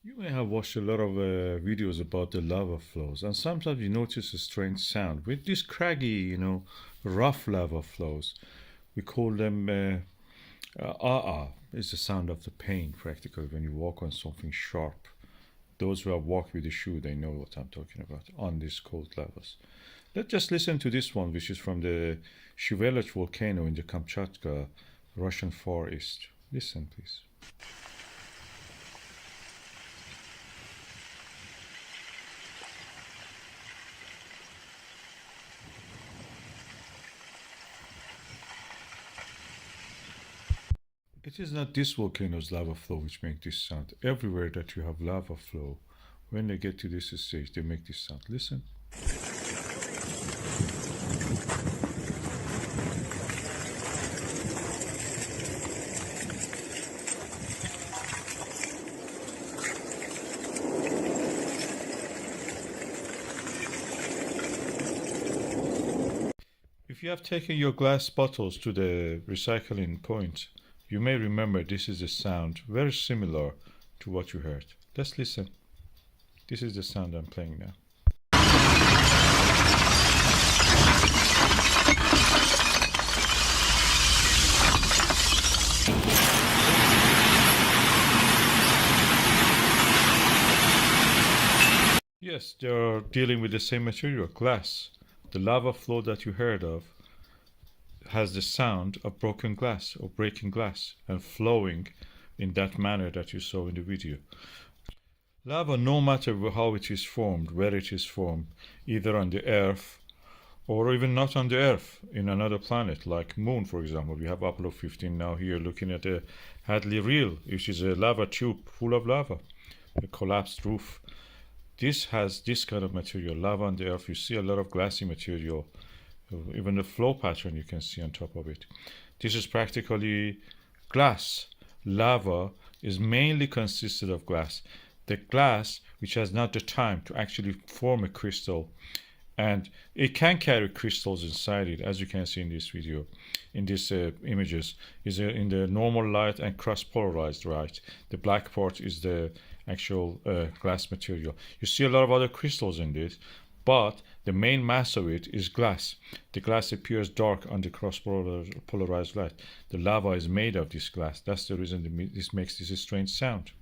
You may have watched a lot of videos about the lava flows, and sometimes you notice a strange sound with these craggy, rough lava flows. We call them is the sound of the pain, practically, when you walk on something sharp. Those who have walked with a shoe, they know what I'm talking about on these cold lavas. Let's just listen to this one, which is from the Shivelach volcano in the Kamchatka, Russian Far East. Listen, please. It is not this volcano's lava flow which make this sound. Everywhere that you have lava flow, when they get to this stage, they make this sound. Listen. If you have taken your glass bottles to the recycling point, you may remember this is a sound very similar to what you heard. Let's listen. This is the sound I'm playing now. Yes, they are dealing with the same material, glass. The lava flow that you heard of has the sound of broken glass or breaking glass and flowing in that manner that you saw in the video. Lava, no matter how it is formed, where it is formed, either on the earth or even not on the earth, in another planet like moon, for example. We have Apollo 15 now here looking at the Hadley Reel, which is a lava tube full of lava, a collapsed roof. This has this kind of material, lava on the earth. You see a lot of glassy material, even the flow pattern you can see on top of it. This is practically glass. Lava is mainly consisted of glass. The glass which has not the time to actually form a crystal, and it can carry crystals inside it, as you can see in this video, in these images, is in the normal light and cross-polarized light. The black part is the actual glass material. You see a lot of other crystals in this, but the main mass of it is glass. The glass appears dark on the cross-polarized light. The lava is made of this glass. That's the reason this makes this strange sound.